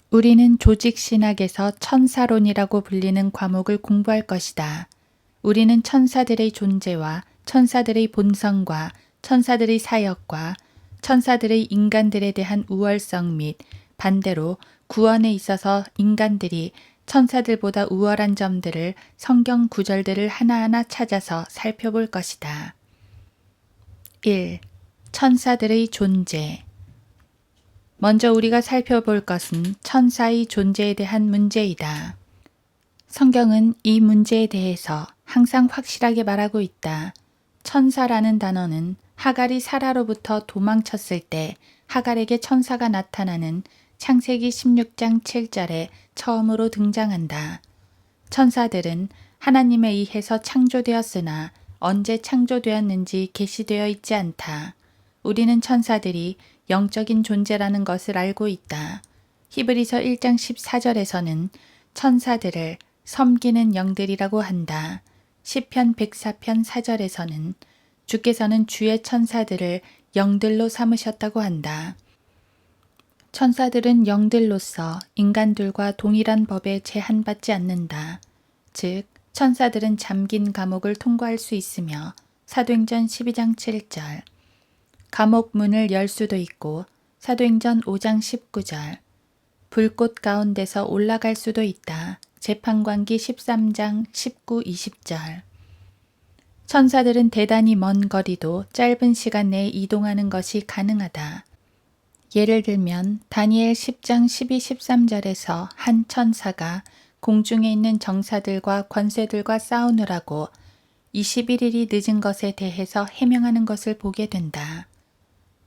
우리는 조직신학에서 천사론이라고 불리는 과목을 공부할 것이다. 우리는 천사들의 존재와 천사들의 본성과 천사들의 사역과 천사들의 인간들에 대한 우월성 및 반대로 구원에 있어서 인간들이 천사들보다 우월한 점들을 성경 구절들을 하나하나 찾아서 살펴볼 것이다. 1. 천사들의 존재. 먼저 우리가 살펴볼 것은 천사의 존재에 대한 문제이다. 성경은 이 문제에 대해서 항상 확실하게 말하고 있다. 천사라는 단어는 하갈이 사라로부터 도망쳤을 때 하갈에게 천사가 나타나는 창세기 16장 7절에 처음으로 등장한다. 천사들은 하나님에 의해서 창조되었으나 언제 창조되었는지 계시되어 있지 않다. 우리는 천사들이 영적인 존재라는 것을 알고 있다. 히브리서 1장 14절에서는 천사들을 섬기는 영들이라고 한다. 시편 104편 4절에서는 주께서는 주의 천사들을 영들로 삼으셨다고 한다. 천사들은 영들로서 인간들과 동일한 법에 제한받지 않는다. 즉, 천사들은 잠긴 감옥을 통과할 수 있으며 사도행전 12장 7절, 감옥 문을 열 수도 있고 사도행전 5장 19절, 불꽃 가운데서 올라갈 수도 있다. 재판관기 13장 19, 20절. 천사들은 대단히 먼 거리도 짧은 시간 내에 이동하는 것이 가능하다. 예를 들면 다니엘 10장 12, 13절에서 한 천사가 공중에 있는 정사들과 권세들과 싸우느라고 21일이 늦은 것에 대해서 해명하는 것을 보게 된다.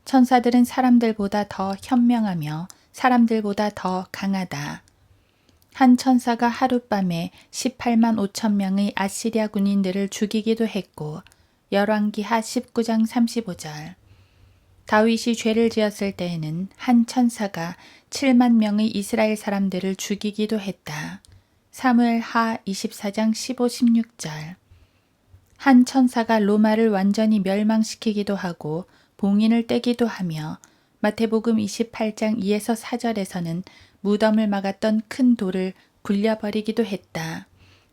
천사들은 사람들보다 더 현명하며 사람들보다 더 강하다. 한 천사가 하룻밤에 18만 5천 명의 아시리아 군인들을 죽이기도 했고 열왕기하 19장 35절. 다윗이 죄를 지었을 때에는 한 천사가 7만 명의 이스라엘 사람들을 죽이기도 했다. 사무엘하 24장 15, 16절. 한 천사가 로마를 완전히 멸망시키기도 하고 봉인을 떼기도 하며 마태복음 28장 2에서 4절에서는 무덤을 막았던 큰 돌을 굴려버리기도 했다.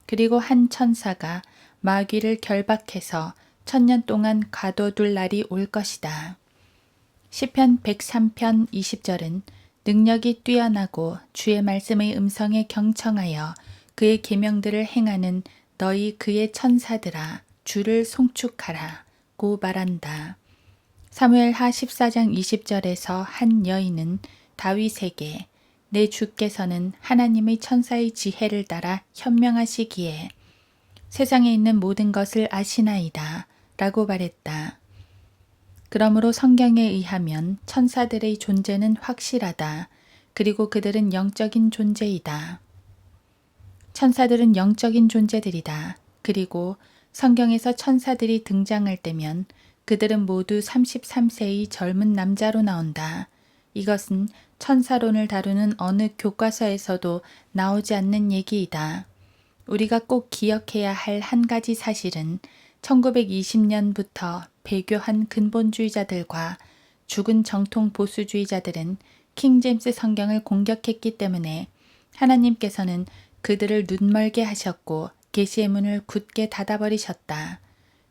그리고 한 천사가 마귀를 결박해서 1000년 동안 가둬둘 날이 올 것이다. 시편 103편 20절은 능력이 뛰어나고 주의 말씀의 음성에 경청하여 그의 계명들을 행하는 너희 그의 천사들아 주를 송축하라 고 말한다. 사무엘하 14장 20절에서 한 여인은 다윗에게 내 주께서는 하나님의 천사의 지혜를 따라 현명하시기에 세상에 있는 모든 것을 아시나이다 라고 말했다. 그러므로 성경에 의하면 천사들의 존재는 확실하다. 그리고 그들은 영적인 존재이다. 천사들은 영적인 존재들이다. 그리고 성경에서 천사들이 등장할 때면 그들은 모두 33세의 젊은 남자로 나온다. 이것은 천사론을 다루는 어느 교과서에서도 나오지 않는 얘기이다. 우리가 꼭 기억해야 할 한 가지 사실은 1920년부터 배교한 근본주의자들과 죽은 정통 보수주의자들은 킹제임스 성경을 공격했기 때문에 하나님께서는 그들을 눈멀게 하셨고 계시의 문을 굳게 닫아버리셨다.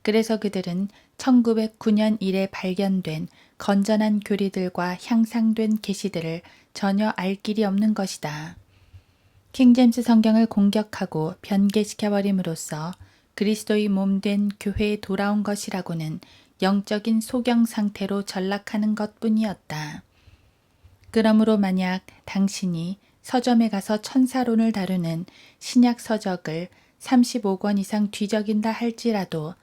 그래서 그들은 1909년 이래 발견된 건전한 교리들과 향상된 계시들을 전혀 알 길이 없는 것이다. 킹제임스 성경을 공격하고 변개시켜버림으로써 그리스도의 몸된 교회에 돌아온 것이라고는 영적인 소경 상태로 전락하는 것뿐이었다. 그러므로 만약 당신이 서점에 가서 천사론을 다루는 신약 서적을 35권 이상 뒤적인다 할지라도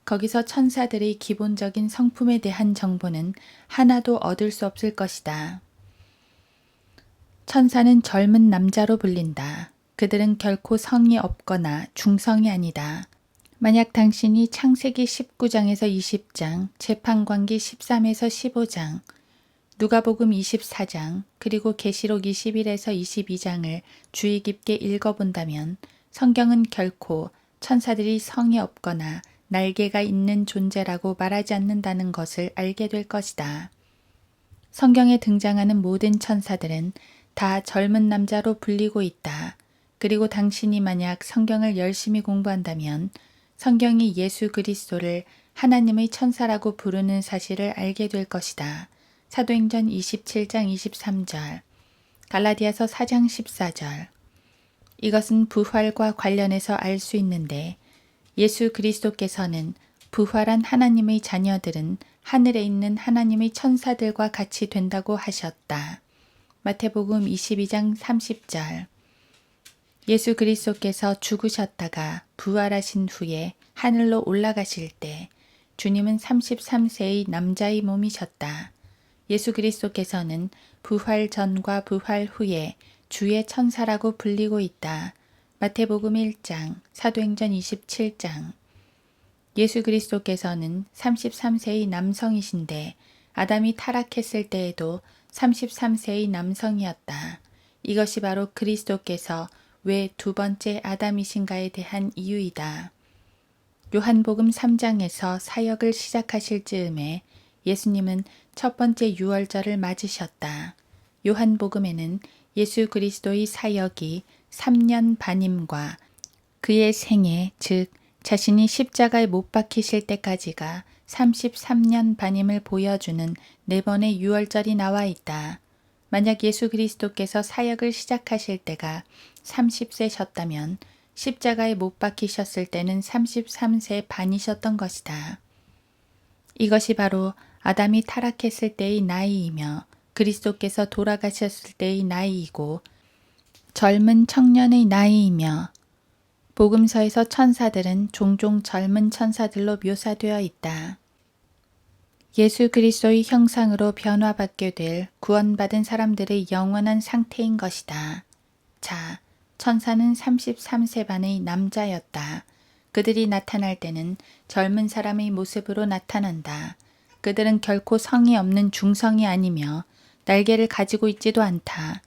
거기서 천사들의 기본적인 성품에 대한 정보는 하나도 얻을 수 없을 것이다. 천사는 젊은 남자로 불린다. 그들은 결코 성이 없거나 중성이 아니다. 만약 당신이 창세기 19장에서 20장, 재판관기 13에서 15장, 누가복음 24장, 그리고 계시록 21에서 22장을 주의 깊게 읽어본다면 성경은 결코 천사들이 성이 없거나 날개가 있는 존재라고 말하지 않는다는 것을 알게 될 것이다. 성경에 등장하는 모든 천사들은 다 젊은 남자로 불리고 있다. 그리고 당신이 만약 성경을 열심히 공부한다면 성경이 예수 그리스도를 하나님의 천사라고 부르는 사실을 알게 될 것이다. 사도행전 27장 23절, 갈라디아서 4장 14절. 이것은 부활과 관련해서 알 수 있는데 예수 그리스도께서는 부활한 하나님의 자녀들은 하늘에 있는 하나님의 천사들과 같이 된다고 하셨다. 마태복음 22장 30절. 예수 그리스도께서 죽으셨다가 부활하신 후에 하늘로 올라가실 때 주님은 33세의 남자의 몸이셨다. 예수 그리스도께서는 부활 전과 부활 후에 주의 천사라고 불리고 있다. 마태복음 1장, 사도행전 27장. 예수 그리스도께서는 33세의 남성이신데 아담이 타락했을 때에도 33세의 남성이었다. 이것이 바로 그리스도께서 왜 두 번째 아담이신가에 대한 이유이다. 요한복음 3장에서 사역을 시작하실 즈음에 예수님은 첫 번째 유월절을 맞으셨다. 요한복음에는 예수 그리스도의 사역이 3년 반임과 그의 생애, 즉 자신이 십자가에 못 박히실 때까지가 33년 반임을 보여주는 4번의 유월절이 나와 있다. 만약 예수 그리스도께서 사역을 시작하실 때가 30세셨다면 십자가에 못 박히셨을 때는 33세 반이셨던 것이다. 이것이 바로 아담이 타락했을 때의 나이이며 그리스도께서 돌아가셨을 때의 나이이고 젊은 청년의 나이이며 복음서에서 천사들은 종종 젊은 천사들로 묘사되어 있다. 예수 그리스도의 형상으로 변화받게 될 구원받은 사람들의 영원한 상태인 것이다. 자, 천사는 33세 반의 남자였다. 그들이 나타날 때는 젊은 사람의 모습으로 나타난다. 그들은 결코 성이 없는 중성이 아니며 날개를 가지고 있지도 않다.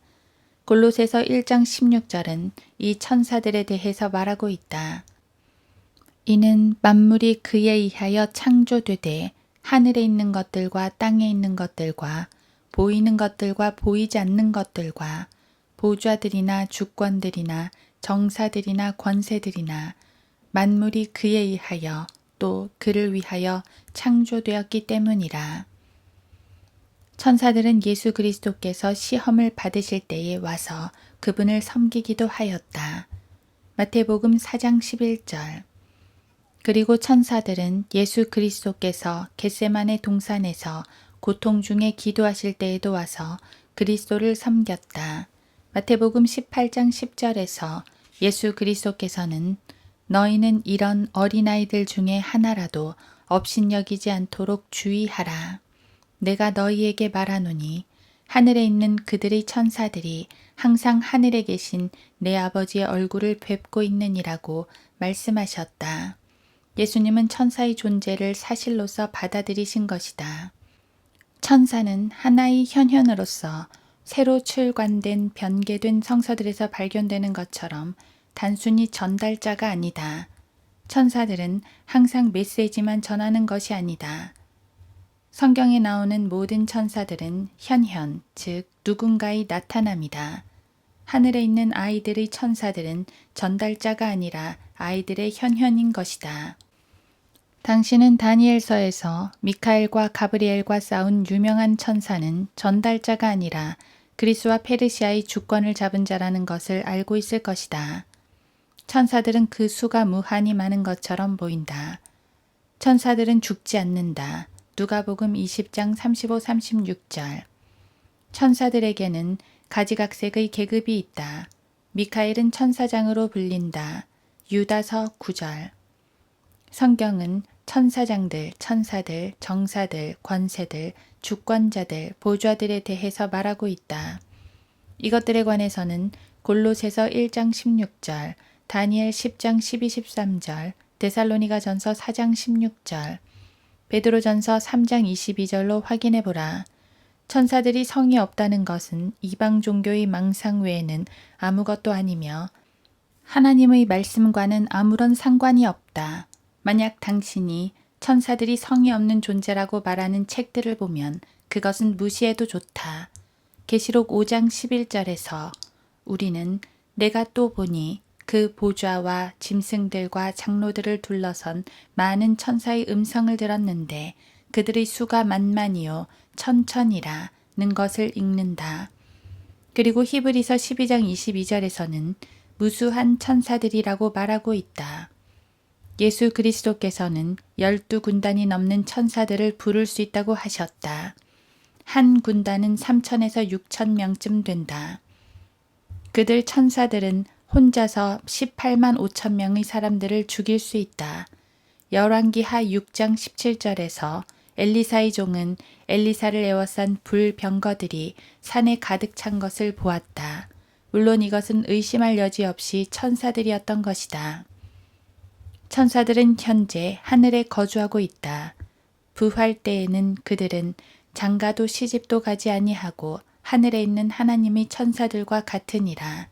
골로새서 1장 16절은 이 천사들에 대해서 말하고 있다. 이는 만물이 그에 의하여 창조되되 하늘에 있는 것들과 땅에 있는 것들과 보이는 것들과 보이지 않는 것들과 보좌들이나 주권들이나 정사들이나 권세들이나 만물이 그에 의하여 또 그를 위하여 창조되었기 때문이라. 천사들은 예수 그리스도께서 시험을 받으실 때에 와서 그분을 섬기기도 하였다. 마태복음 4장 11절. 그리고 천사들은 예수 그리스도께서 겟세마네 동산에서 고통 중에 기도하실 때에도 와서 그리스도를 섬겼다. 마태복음 18장 10절에서 예수 그리스도께서는 너희는 이런 어린아이들 중에 하나라도 업신여기지 않도록 주의하라. 내가 너희에게 말하노니 하늘에 있는 그들의 천사들이 항상 하늘에 계신 내 아버지의 얼굴을 뵙고 있느니라고 말씀하셨다. 예수님은 천사의 존재를 사실로서 받아들이신 것이다. 천사는 하나의 현현으로서 새로 출관된 변개된 성서들에서 발견되는 것처럼 단순히 전달자가 아니다. 천사들은 항상 메시지만 전하는 것이 아니다. 성경에 나오는 모든 천사들은 현현, 즉 누군가의 나타남이다. 하늘에 있는 아이들의 천사들은 전달자가 아니라 아이들의 현현인 것이다. 당신은 다니엘서에서 미카엘과 가브리엘과 싸운 유명한 천사는 전달자가 아니라 그리스와 페르시아의 주권을 잡은 자라는 것을 알고 있을 것이다. 천사들은 그 수가 무한히 많은 것처럼 보인다. 천사들은 죽지 않는다. 누가복음 20장 35-36절. 천사들에게는 가지각색의 계급이 있다. 미카엘은 천사장으로 불린다. 유다서 9절. 성경은 천사장들, 천사들, 정사들, 권세들, 주권자들, 보좌들에 대해서 말하고 있다. 이것들에 관해서는 골로새서 1장 16절, 다니엘 10장 12-13절, 데살로니가전서 4장 16절, 베드로전서 3장 22절로 확인해보라. 천사들이 성이 없다는 것은 이방 종교의 망상 외에는 아무것도 아니며 하나님의 말씀과는 아무런 상관이 없다. 만약 당신이 천사들이 성이 없는 존재라고 말하는 책들을 보면 그것은 무시해도 좋다. 계시록 5장 11절에서 우리는 내가 또 보니 그 보좌와 짐승들과 장로들을 둘러선 많은 천사의 음성을 들었는데 그들의 수가 만만이요 천천이라는 것을 읽는다. 그리고 히브리서 12장 22절에서는 무수한 천사들이라고 말하고 있다. 예수 그리스도께서는 12군단이 넘는 천사들을 부를 수 있다고 하셨다. 한 군단은 3천에서 6천 명쯤 된다. 그들 천사들은 혼자서 18만 5천 명의 사람들을 죽일 수 있다. 열왕기하 6장 17절에서 엘리사의 종은 엘리사를 에워싼 불병거들이 산에 가득 찬 것을 보았다. 물론 이것은 의심할 여지 없이 천사들이었던 것이다. 천사들은 현재 하늘에 거주하고 있다. 부활 때에는 그들은 장가도 시집도 가지 아니하고 하늘에 있는 하나님의 천사들과 같으니라.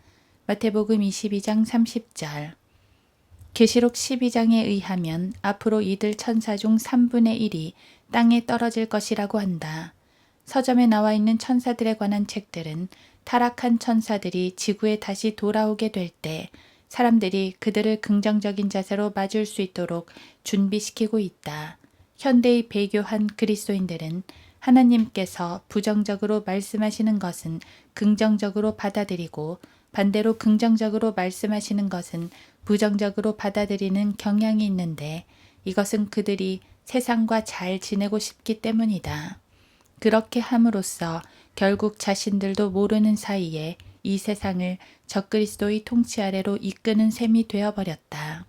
마태복음 22장 30절. 계시록 12장에 의하면 앞으로 이들 천사 중 3분의 1이 땅에 떨어질 것이라고 한다. 서점에 나와 있는 천사들에 관한 책들은 타락한 천사들이 지구에 다시 돌아오게 될 때 사람들이 그들을 긍정적인 자세로 맞을 수 있도록 준비시키고 있다. 현대의 배교한 그리스도인들은 하나님께서 부정적으로 말씀하시는 것은 긍정적으로 받아들이고 반대로 긍정적으로 말씀하시는 것은 부정적으로 받아들이는 경향이 있는데 이것은 그들이 세상과 잘 지내고 싶기 때문이다. 그렇게 함으로써 결국 자신들도 모르는 사이에 이 세상을 적그리스도의 통치 아래로 이끄는 셈이 되어버렸다.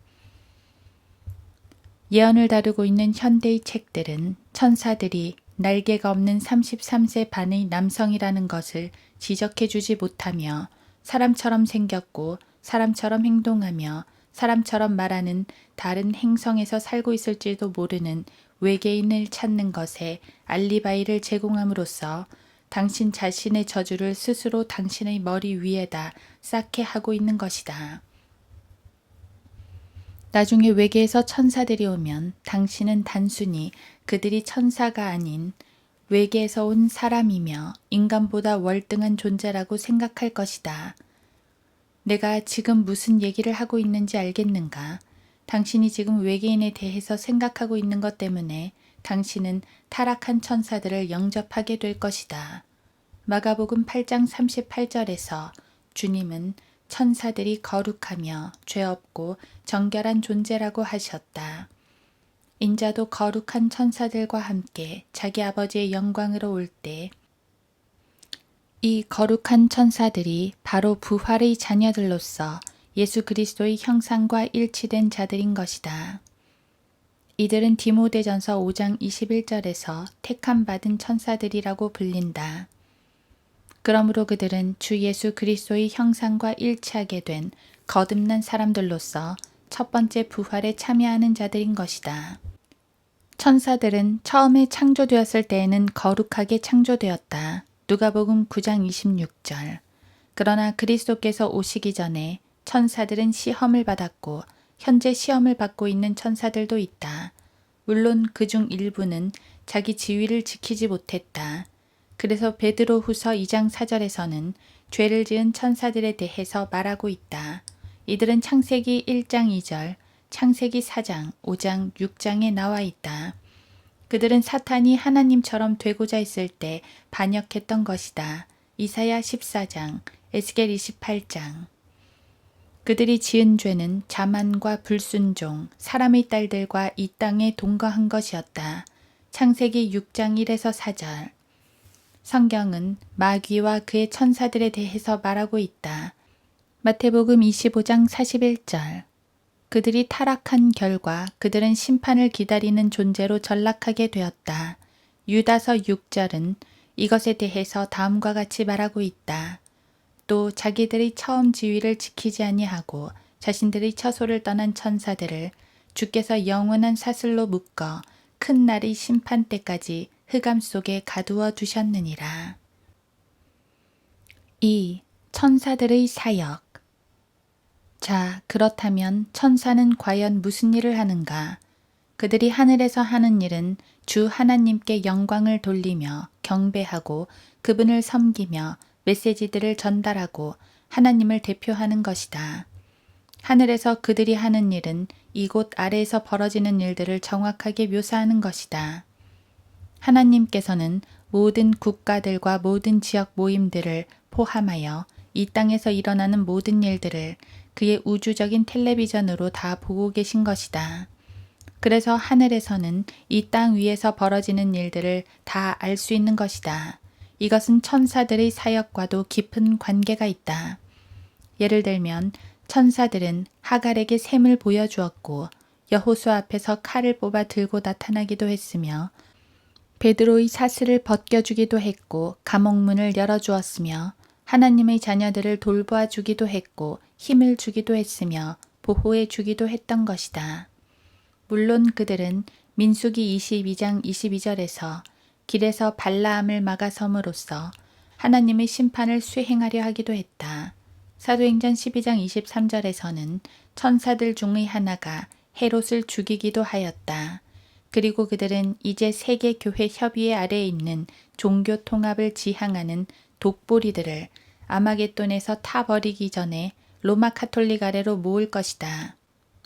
예언을 다루고 있는 현대의 책들은 천사들이 날개가 없는 33세 반의 남성이라는 것을 지적해주지 못하며 사람처럼 생겼고 사람처럼 행동하며 사람처럼 말하는 다른 행성에서 살고 있을지도 모르는 외계인을 찾는 것에 알리바이를 제공함으로써 당신 자신의 저주를 스스로 당신의 머리 위에다 쌓게 하고 있는 것이다. 나중에 외계에서 천사들이 오면 당신은 단순히 그들이 천사가 아닌 외계에서 온 사람이며 인간보다 월등한 존재라고 생각할 것이다. 내가 지금 무슨 얘기를 하고 있는지 알겠는가? 당신이 지금 외계인에 대해서 생각하고 있는 것 때문에 당신은 타락한 천사들을 영접하게 될 것이다. 마가복음 8장 38절에서 주님은 천사들이 거룩하며 죄 없고 정결한 존재라고 하셨다. 인자도 거룩한 천사들과 함께 자기 아버지의 영광으로 올 때 이 거룩한 천사들이 바로 부활의 자녀들로서 예수 그리스도의 형상과 일치된 자들인 것이다. 이들은 디모데전서 5장 21절에서 택함 받은 천사들이라고 불린다. 그러므로 그들은 주 예수 그리스도의 형상과 일치하게 된 거듭난 사람들로서 첫 번째 부활에 참여하는 자들인 것이다. 천사들은 처음에 창조되었을 때에는 거룩하게 창조되었다. 누가복음 9장 26절. 그러나 그리스도께서 오시기 전에 천사들은 시험을 받았고 현재 시험을 받고 있는 천사들도 있다. 물론 그중 일부는 자기 지위를 지키지 못했다. 그래서 베드로후서 2장 4절에서는 죄를 지은 천사들에 대해서 말하고 있다. 이들은 창세기 1장 2절, 창세기 4장, 5장, 6장에 나와 있다. 그들은 사탄이 하나님처럼 되고자 했을 때 반역했던 것이다. 이사야 14장, 에스겔 28장. 그들이 지은 죄는 자만과 불순종, 사람의 딸들과 이 땅에 동거한 것이었다. 창세기 6장 1에서 4절. 성경은 마귀와 그의 천사들에 대해서 말하고 있다. 마태복음 25장 41절. 그들이 타락한 결과 그들은 심판을 기다리는 존재로 전락하게 되었다. 유다서 6절은 이것에 대해서 다음과 같이 말하고 있다. 또 자기들의 처음 지위를 지키지 아니하고 자신들의 처소를 떠난 천사들을 주께서 영원한 사슬로 묶어 큰 날의 심판 때까지 흑암 속에 가두어 두셨느니라. 2. 천사들의 사역. 자, 그렇다면 천사는 과연 무슨 일을 하는가? 그들이 하늘에서 하는 일은 주 하나님께 영광을 돌리며 경배하고 그분을 섬기며 메시지들을 전달하고 하나님을 대표하는 것이다. 하늘에서 그들이 하는 일은 이곳 아래에서 벌어지는 일들을 정확하게 묘사하는 것이다. 하나님께서는 모든 국가들과 모든 지역 모임들을 포함하여 이 땅에서 일어나는 모든 일들을 그의 우주적인 텔레비전으로 다 보고 계신 것이다. 그래서 하늘에서는 이 땅 위에서 벌어지는 일들을 다 알 수 있는 것이다. 이것은 천사들의 사역과도 깊은 관계가 있다. 예를 들면 천사들은 하갈에게 샘을 보여주었고 여호수아 앞에서 칼을 뽑아 들고 나타나기도 했으며 베드로의 사슬을 벗겨주기도 했고 감옥문을 열어주었으며 하나님의 자녀들을 돌보아 주기도 했고 힘을 주기도 했으며 보호해 주기도 했던 것이다. 물론 그들은 민수기 22장 22절에서 길에서 발라함을 막아섬으로써 하나님의 심판을 수행하려 하기도 했다. 사도행전 12장 23절에서는 천사들 중의 하나가 헤롯을 죽이기도 하였다. 그리고 그들은 이제 세계교회 협의회 아래에 있는 종교 통합을 지향하는 독보리들을 아마겟돈에서 타버리기 전에 로마 카톨릭 아래로 모을 것이다.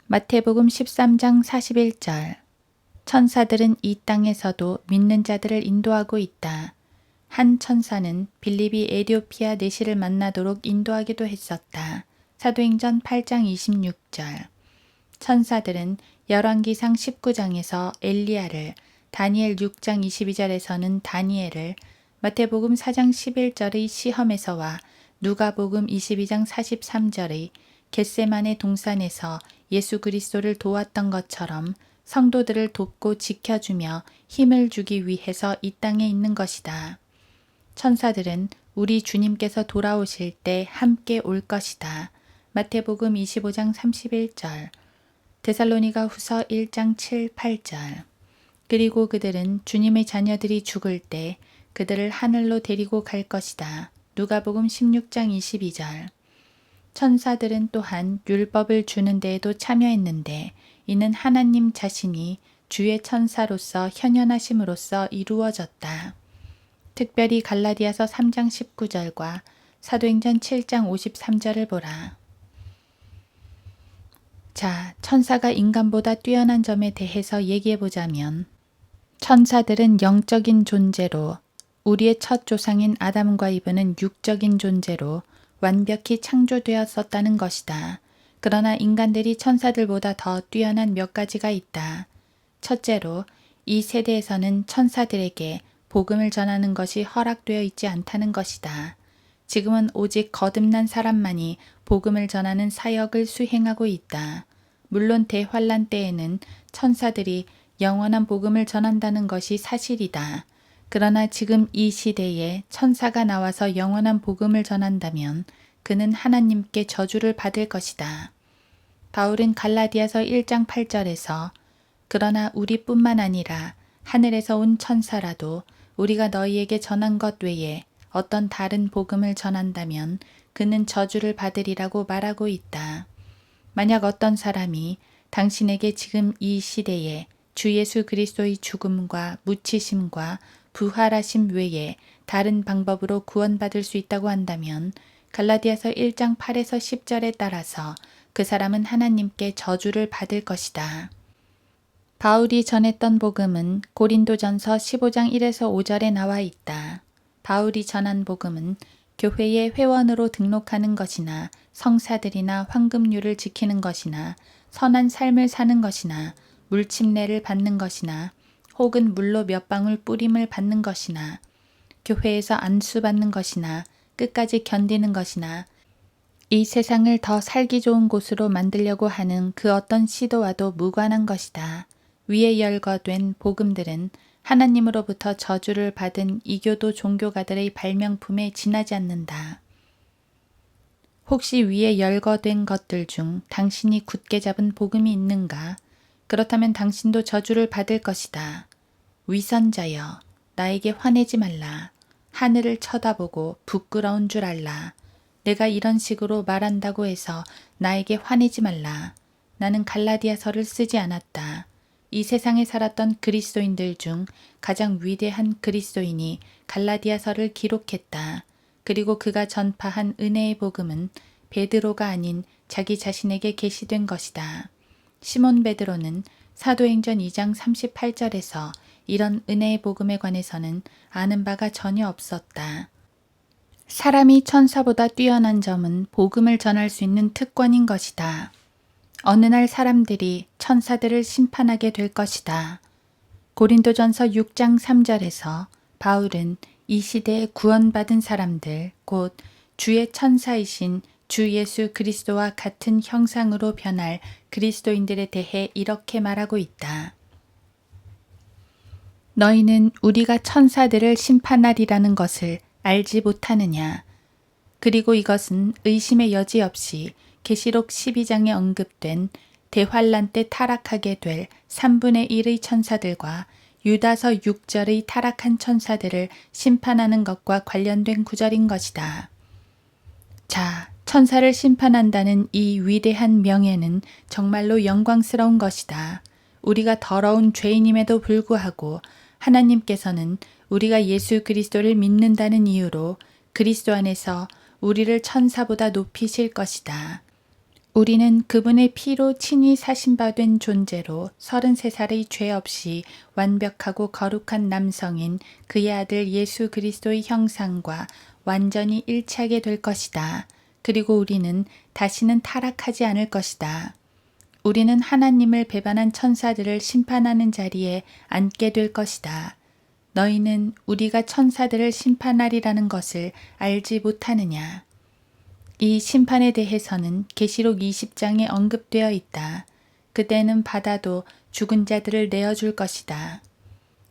마태복음 13장 41절 천사들은 이 땅에서도 믿는 자들을 인도하고 있다. 한 천사는 빌립이 에디오피아 내시를 만나도록 인도하기도 했었다. 사도행전 8장 26절 천사들은 열왕기상 19장에서 엘리야를, 다니엘 6장 22절에서는 다니엘을, 마태복음 4장 11절의 시험에서와 누가복음 22장 43절의 겟세마네 동산에서 예수 그리스도를 도왔던 것처럼 성도들을 돕고 지켜주며 힘을 주기 위해서 이 땅에 있는 것이다. 천사들은 우리 주님께서 돌아오실 때 함께 올 것이다. 마태복음 25장 31절, 데살로니가 후서 1장 7, 8절. 그리고 그들은 주님의 자녀들이 죽을 때 그들을 하늘로 데리고 갈 것이다. 누가복음 16장 22절. 천사들은 또한 율법을 주는 데에도 참여했는데 이는 하나님 자신이 주의 천사로서 현현하심으로써 이루어졌다. 특별히 갈라디아서 3장 19절과 사도행전 7장 53절을 보라. 자, 천사가 인간보다 뛰어난 점에 대해서 얘기해보자면 천사들은 영적인 존재로 우리의 첫 조상인 아담과 이브는 육적인 존재로 완벽히 창조되었었다는 것이다. 그러나 인간들이 천사들보다 더 뛰어난 몇 가지가 있다. 첫째로 이 세대에서는 천사들에게 복음을 전하는 것이 허락되어 있지 않다는 것이다. 지금은 오직 거듭난 사람만이 복음을 전하는 사역을 수행하고 있다. 물론 대환란 때에는 천사들이 영원한 복음을 전한다는 것이 사실이다. 그러나 지금 이 시대에 천사가 나와서 영원한 복음을 전한다면 그는 하나님께 저주를 받을 것이다. 바울은 갈라디아서 1장 8절에서 그러나 우리뿐만 아니라 하늘에서 온 천사라도 우리가 너희에게 전한 것 외에 어떤 다른 복음을 전한다면 그는 저주를 받으리라고 말하고 있다. 만약 어떤 사람이 당신에게 지금 이 시대에 주 예수 그리스도의 죽음과 묻히심과 부활하심 외에 다른 방법으로 구원받을 수 있다고 한다면 갈라디아서 1장 8에서 10절에 따라서 그 사람은 하나님께 저주를 받을 것이다. 바울이 전했던 복음은 고린도전서 15장 1에서 5절에 나와 있다. 바울이 전한 복음은 교회의 회원으로 등록하는 것이나 성사들이나 황금률을 지키는 것이나 선한 삶을 사는 것이나 물침례를 받는 것이나 혹은 물로 몇 방울 뿌림을 받는 것이나 교회에서 안수받는 것이나 끝까지 견디는 것이나 이 세상을 더 살기 좋은 곳으로 만들려고 하는 그 어떤 시도와도 무관한 것이다. 위에 열거된 복음들은 하나님으로부터 저주를 받은 이교도 종교가들의 발명품에 지나지 않는다. 혹시 위에 열거된 것들 중 당신이 굳게 잡은 복음이 있는가? 그렇다면 당신도 저주를 받을 것이다. 위선자여, 나에게 화내지 말라. 하늘을 쳐다보고 부끄러운 줄 알라. 내가 이런 식으로 말한다고 해서 나에게 화내지 말라. 나는 갈라디아서를 쓰지 않았다. 이 세상에 살았던 그리스도인들 중 가장 위대한 그리스도인이 갈라디아서를 기록했다. 그리고 그가 전파한 은혜의 복음은 베드로가 아닌 자기 자신에게 계시된 것이다. 시몬 베드로는 사도행전 2장 38절에서 이런 은혜의 복음에 관해서는 아는 바가 전혀 없었다. 사람이 천사보다 뛰어난 점은 복음을 전할 수 있는 특권인 것이다. 어느 날 사람들이 천사들을 심판하게 될 것이다. 고린도전서 6장 3절에서 바울은 이 시대에 구원받은 사람들, 곧 주의 천사이신 주 예수 그리스도와 같은 형상으로 변할 그리스도인들에 대해 이렇게 말하고 있다. 너희는 우리가 천사들을 심판하리라는 것을 알지 못하느냐. 그리고 이것은 의심의 여지 없이 계시록 12장에 언급된 대환란 때 타락하게 될 3분의 1의 천사들과 유다서 6절의 타락한 천사들을 심판하는 것과 관련된 구절인 것이다. 자, 천사를 심판한다는 이 위대한 명예는 정말로 영광스러운 것이다. 우리가 더러운 죄인임에도 불구하고 하나님께서는 우리가 예수 그리스도를 믿는다는 이유로 그리스도 안에서 우리를 천사보다 높이실 것이다. 우리는 그분의 피로 친히 사신 바 된 존재로 33살의 죄 없이 완벽하고 거룩한 남성인 그의 아들 예수 그리스도의 형상과 완전히 일치하게 될 것이다. 그리고 우리는 다시는 타락하지 않을 것이다. 우리는 하나님을 배반한 천사들을 심판하는 자리에 앉게 될 것이다. 너희는 우리가 천사들을 심판하리라는 것을 알지 못하느냐. 이 심판에 대해서는 계시록 20장에 언급되어 있다. 그때는 바다도 죽은 자들을 내어줄 것이다.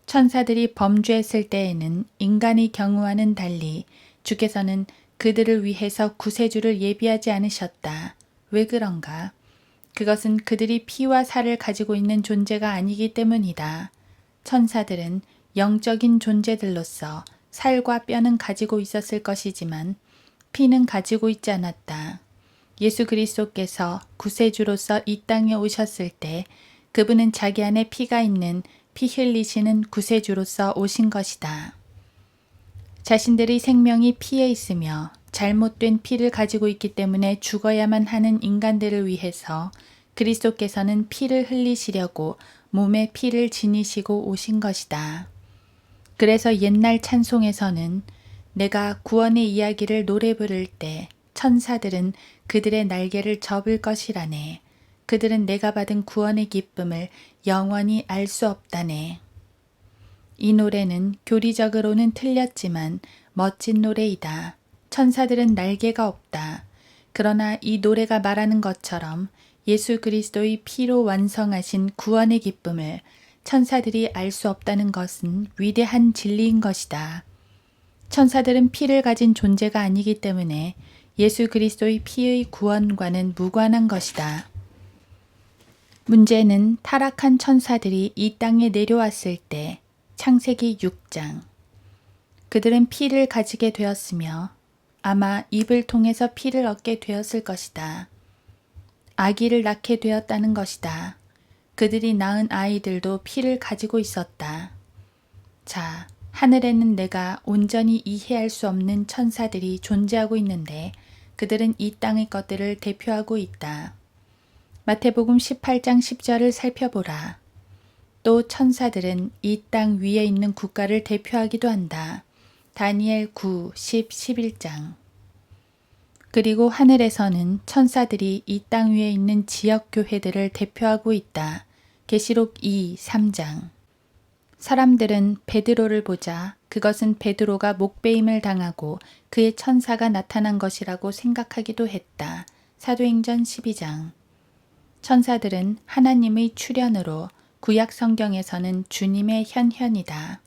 천사들이 범죄했을 때에는 인간의 경우와는 달리 주께서는 그들을 위해서 구세주를 예비하지 않으셨다. 왜 그런가? 그것은 그들이 피와 살을 가지고 있는 존재가 아니기 때문이다. 천사들은 영적인 존재들로서 살과 뼈는 가지고 있었을 것이지만 피는 가지고 있지 않았다. 예수 그리스도께서 구세주로서 이 땅에 오셨을 때 그분은 자기 안에 피가 있는 피 흘리시는 구세주로서 오신 것이다. 자신들의 생명이 피에 있으며 잘못된 피를 가지고 있기 때문에 죽어야만 하는 인간들을 위해서 그리스도께서는 피를 흘리시려고 몸에 피를 지니시고 오신 것이다. 그래서 옛날 찬송에서는 내가 구원의 이야기를 노래 부를 때 천사들은 그들의 날개를 접을 것이라네. 그들은 내가 받은 구원의 기쁨을 영원히 알 수 없다네. 이 노래는 교리적으로는 틀렸지만 멋진 노래이다. 천사들은 날개가 없다. 그러나 이 노래가 말하는 것처럼 예수 그리스도의 피로 완성하신 구원의 기쁨을 천사들이 알 수 없다는 것은 위대한 진리인 것이다. 천사들은 피를 가진 존재가 아니기 때문에 예수 그리스도의 피의 구원과는 무관한 것이다. 문제는 타락한 천사들이 이 땅에 내려왔을 때 창세기 6장 그들은 피를 가지게 되었으며 아마 입을 통해서 피를 얻게 되었을 것이다. 아기를 낳게 되었다는 것이다. 그들이 낳은 아이들도 피를 가지고 있었다. 자, 하늘에는 내가 온전히 이해할 수 없는 천사들이 존재하고 있는데 그들은 이 땅의 것들을 대표하고 있다. 마태복음 18장 10절을 살펴보라. 또 천사들은 이 땅 위에 있는 국가를 대표하기도 한다. 다니엘 9, 10, 11장. 그리고 하늘에서는 천사들이 이 땅 위에 있는 지역 교회들을 대표하고 있다. 계시록 2, 3장. 사람들은 베드로를 보자 그것은 베드로가 목베임을 당하고 그의 천사가 나타난 것이라고 생각하기도 했다. 사도행전 12장. 천사들은 하나님의 출현으로 구약 성경에서는 주님의 현현이다.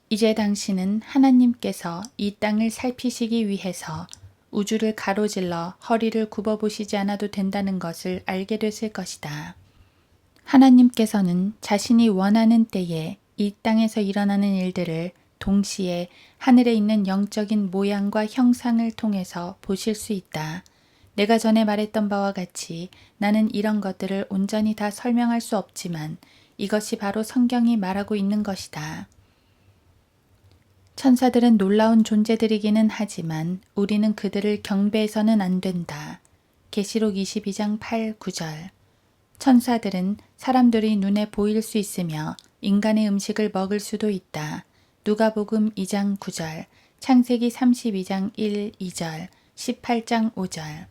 이제 당신은 하나님께서 이 땅을 살피시기 위해서 우주를 가로질러 허리를 굽어보시지 않아도 된다는 것을 알게 됐을 것이다. 하나님께서는 자신이 원하는 때에 이 땅에서 일어나는 일들을 동시에 하늘에 있는 영적인 모양과 형상을 통해서 보실 수 있다. 내가 전에 말했던 바와 같이 나는 이런 것들을 온전히 다 설명할 수 없지만 이것이 바로 성경이 말하고 있는 것이다. 천사들은 놀라운 존재들이기는 하지만 우리는 그들을 경배해서는 안 된다. 계시록 22장 8, 9절. 천사들은 사람들이 눈에 보일 수 있으며 인간의 음식을 먹을 수도 있다. 누가복음 2장 9절, 창세기 32장 1, 2절, 18장 5절.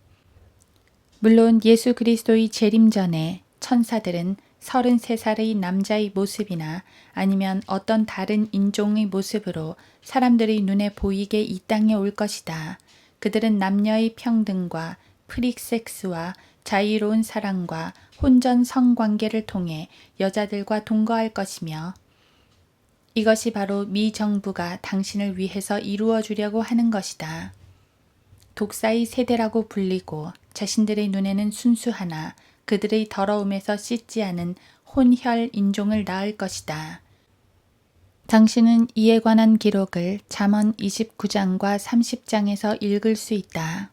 물론 예수 그리스도의 재림 전에 천사들은 33살의 남자의 모습이나 아니면 어떤 다른 인종의 모습으로 사람들의 눈에 보이게 이 땅에 올 것이다. 그들은 남녀의 평등과 프리섹스와 자유로운 사랑과 혼전 성관계를 통해 여자들과 동거할 것이며 이것이 바로 미 정부가 당신을 위해서 이루어 주려고 하는 것이다. 독사의 세대라고 불리고 자신들의 눈에는 순수하나 그들의 더러움에서 씻지 않은 혼혈 인종을 낳을 것이다. 당신은 이에 관한 기록을 잠언 29장과 30장에서 읽을 수 있다.